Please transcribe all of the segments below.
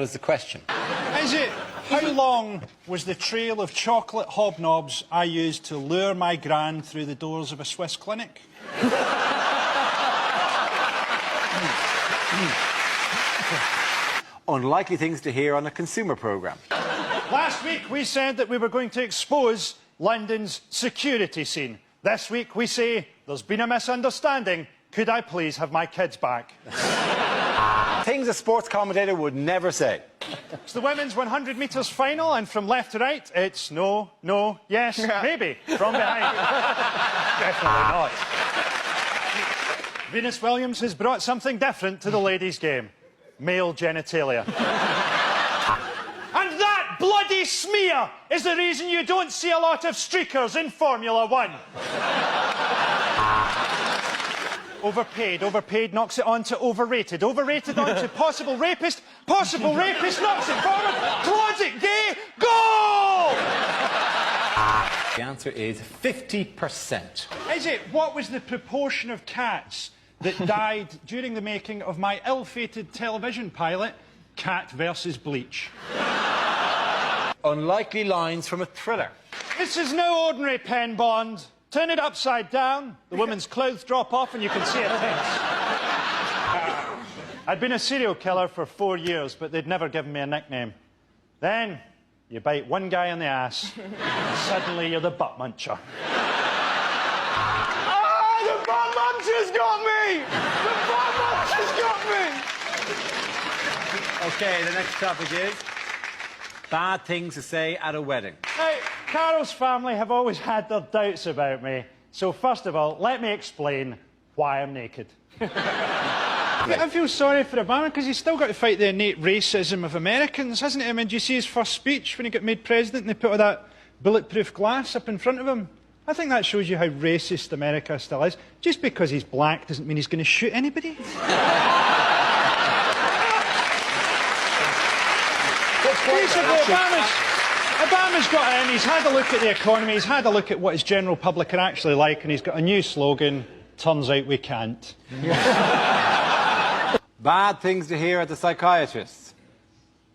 What is the question? Is it, how long was the trail of chocolate hobnobs I used to lure my gran through the doors of a Swiss clinic? Unlikely things to hear on a consumer programme. Last week we said that we were going to expose London's security scene. This week we say, there's been a misunderstanding. Could I please have my kids back? Things a sports commentator would never say. It's the women's 100 metres final, and from left to right, it's no, no, yes, maybe, from behind. Definitely not. Venus Williams has brought something different to the ladies' game. Male genitalia. And that bloody smear is the reason you don't see a lot of streakers in Formula 1. Overpaid knocks it on to overrated on to possible rapist knocks it forward, closet gay, goal! The answer is 50%. Is it, what was the proportion of cats that died during the making of my ill-fated television pilot, Cat versus Bleach? Unlikely lines from a thriller. This is no ordinary pen bond. Turn it upside down, the woman's clothes drop off and you can see her tits. I'd been a serial killer for 4 years, but they'd never given me a nickname. Then, you bite one guy on the ass, and suddenly you're the butt muncher. Ah, the butt muncher's got me! The butt muncher's got me! OK, the next topic is bad things to say at a wedding. Now, Carol's family have always had their doubts about me. So first of all, let me explain why I'm naked. I feel sorry for Obama because he's still got to fight the innate racism of Americans, hasn't he? I mean, do you see his first speech when he got made president and they put all that bulletproof glass up in front of him? I think that shows you how racist America still is. Just because he's black doesn't mean he's going to shoot anybody. Obama's got in, he's had a look at the economy, he's had a look at what his general public are actually like, and he's got a new slogan, turns out we can't. Bad things to hear at the psychiatrist.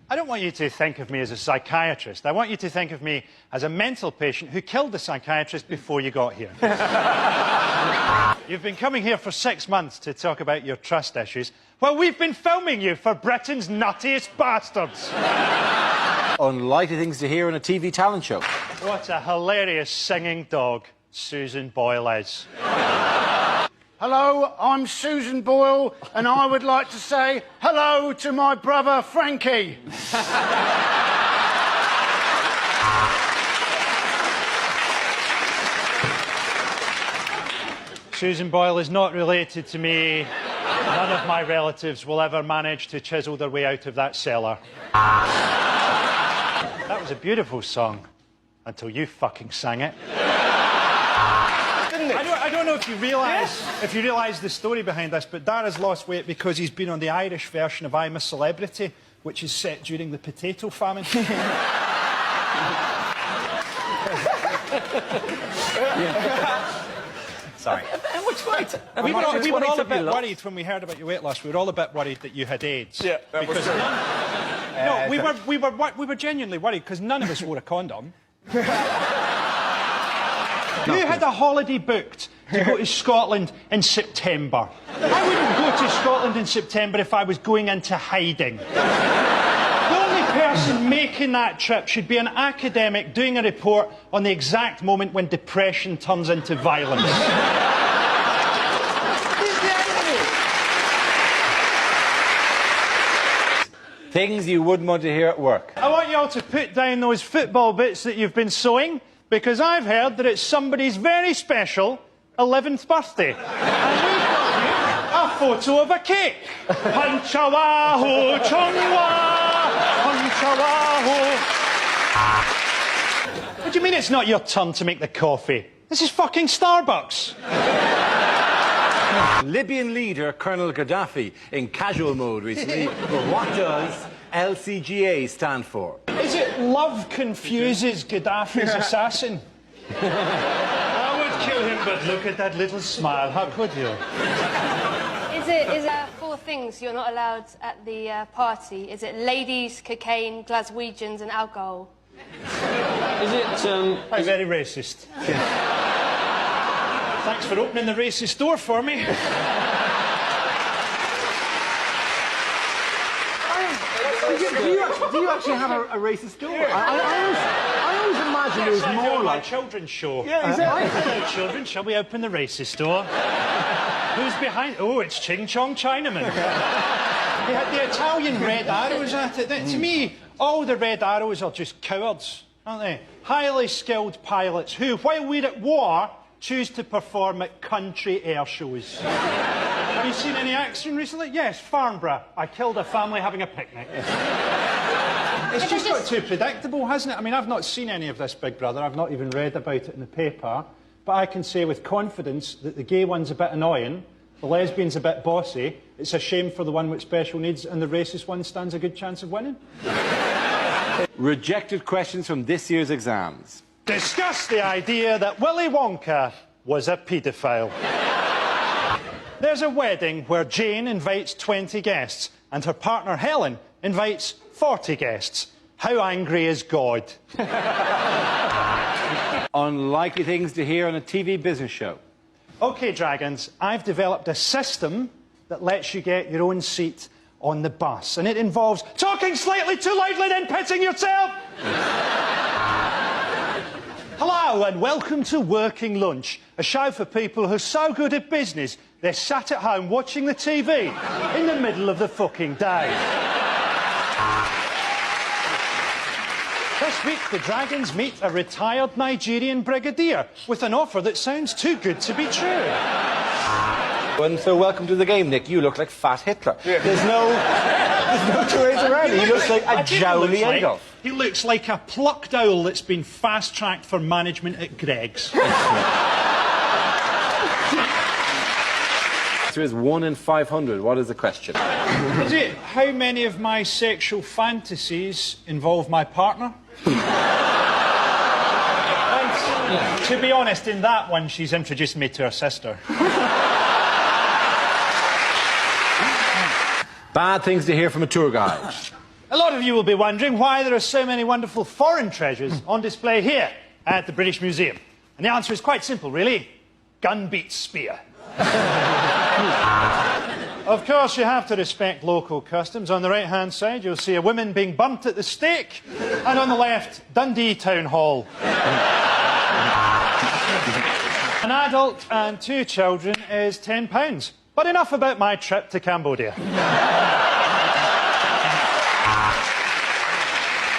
I don't want you to think of me as a psychiatrist. I want you to think of me as a mental patient who killed the psychiatrist before you got here. You've been coming here for 6 months to talk about your trust issues. Well, we've been filming you for Britain's nuttiest bastards. Unlikely things to hear on a TV talent show. What a hilarious singing dog Susan Boyle is. Hello, I'm Susan Boyle, and I would like to say hello to my brother Frankie. Susan Boyle is not related to me. None of my relatives will ever manage to chisel their way out of that cellar. That was a beautiful song, until you fucking sang it. Didn't it? I don't know if you realise the story behind this, but Dara's lost weight because he's been on the Irish version of I'm a Celebrity, which is set during the potato famine. Sorry. Which weight? We were all a bit worried when we heard about your weight loss. We were all a bit worried that you had AIDS. Yeah, that was true. No, we were genuinely worried because none of us wore a condom. You had a holiday booked to go to Scotland in September. I wouldn't go to Scotland in September if I was going into hiding. The only person making that trip should be an academic doing a report on the exact moment when depression turns into violence. Things you wouldn't want to hear at work. I want you all to put down those football bits that you've been sewing, because I've heard that it's somebody's very special 11th birthday. And we've got you a photo of a cake. Punchawaho, chungwa, punchawaho. What do you mean it's not your turn to make the coffee? This is fucking Starbucks. Libyan leader Colonel Gaddafi in casual mode recently. But what does LCGA stand for? Is it love confuses Gaddafi's assassin? I would kill him, but look at that little smile. How could you? Is it a fourth things you're not allowed at the party? Is it ladies, cocaine, Glaswegians and alcohol? Is it, Very racist. Thanks for opening the racist door for me. Do you actually have a racist door? I always imagined it was I do more on my like... children's show. Yeah, exactly. Hello, children. Shall we open the racist door? Who's behind? Oh, it's Ching Chong Chinaman. They had the Italian red arrows at it. To me, all the red arrows are just cowards, aren't they? Highly skilled pilots who, while we're at war, choose to perform at country air shows. Have you seen any action recently? Yes, Farnborough. I killed a family having a picnic. It's just got too predictable, hasn't it? I mean, I've not seen any of this, Big Brother. I've not even read about it in the paper. But I can say with confidence that the gay one's a bit annoying, the lesbian's a bit bossy, it's a shame for the one with special needs, and the racist one stands a good chance of winning. Rejected questions from this year's exams. Discuss the idea that Willy Wonka was a paedophile. There's a wedding where Jane invites 20 guests and her partner Helen invites 40 guests. How angry is God? Unlikely things to hear on a TV business show. OK, Dragons, I've developed a system that lets you get your own seat on the bus, and it involves talking slightly too loudly then pitching yourself. Hello and welcome to Working Lunch, a show for people who are so good at business they're sat at home watching the TV in the middle of the fucking day. This week the Dragons meet a retired Nigerian brigadier with an offer that sounds too good to be true. And so welcome to the game, Nick. You look like Fat Hitler. Yeah. There's no two ways around it. He looks like a jowly Adolf. He looks like a plucked owl that's been fast-tracked for management at Greg's. So is 1 in 500. What is the question? Is it how many of my sexual fantasies involve my partner? And, to be honest, in that one, she's introduced me to her sister. Bad things to hear from a tour guide. A lot of you will be wondering why there are so many wonderful foreign treasures on display here at the British Museum. And the answer is quite simple, really. Gun beats spear. Of course, you have to respect local customs. On the right-hand side, you'll see a woman being bumped at the stake, and on the left, Dundee Town Hall. An adult and 2 children is £10. But enough about my trip to Cambodia.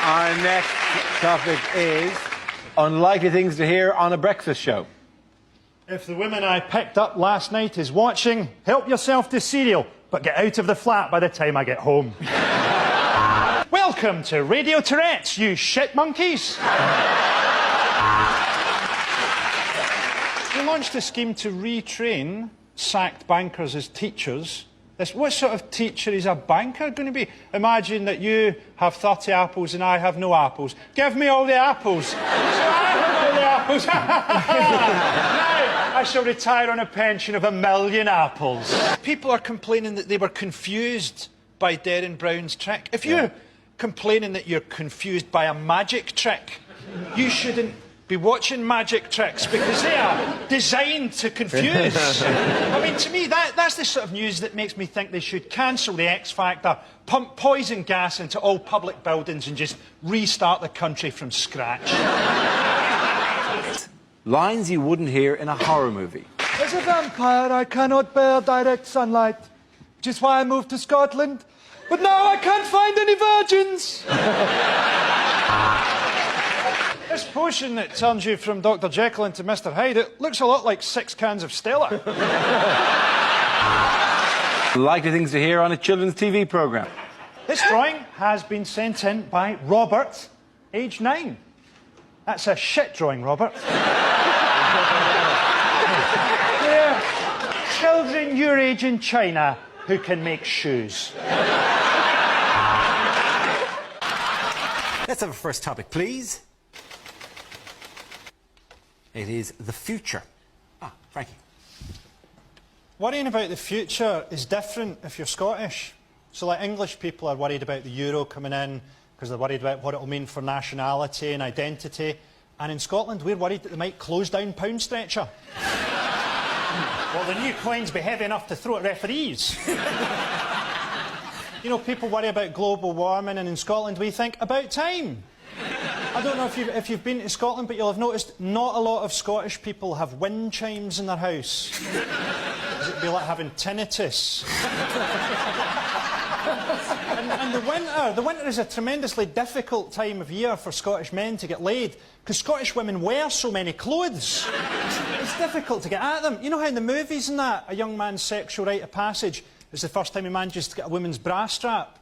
Our next topic is unlikely things to hear on a breakfast show. If the woman I picked up last night is watching, help yourself to cereal, but get out of the flat by the time I get home. Welcome to Radio Tourette's, you shit monkeys. We launched a scheme to retrain sacked bankers as teachers. What sort of teacher is a banker going to be? Imagine that you have 30 apples and I have no apples. Give me all the apples. So I have all the apples. Now I shall retire on a pension of 1 million apples. People are complaining that they were confused by Derren Brown's trick. If you're complaining that you're confused by a magic trick, you shouldn't be watching magic tricks because they are designed to confuse. I mean, to me, that's the sort of news that makes me think they should cancel the X Factor, pump poison gas into all public buildings and just restart the country from scratch. Lines you wouldn't hear in a horror movie. As a vampire, I cannot bear direct sunlight, which is why I moved to Scotland. But now I can't find any virgins. This potion that turns you from Dr. Jekyll into Mr. Hyde, it looks a lot like 6 cans of Stella. Likely things to hear on a children's TV programme. This drawing has been sent in by Robert, age 9. That's a shit drawing, Robert. They're children your age in China who can make shoes. Let's have a first topic, please. It is the future. Frankie. Worrying about the future is different if you're Scottish. So, like, English people are worried about the euro coming in because they're worried about what it will mean for nationality and identity. And in Scotland, we're worried that they might close down Pound Stretcher. Well, the new coins be heavy enough to throw at referees. You know, people worry about global warming, and in Scotland we think, about time. I don't know if you've been to Scotland, but you'll have noticed not a lot of Scottish people have wind chimes in their house. It'd be like having tinnitus. and the winter is a tremendously difficult time of year for Scottish men to get laid, because Scottish women wear so many clothes. It's difficult to get at them. You know how in the movies and that, a young man's sexual rite of passage is the first time he manages to get a woman's bra strap?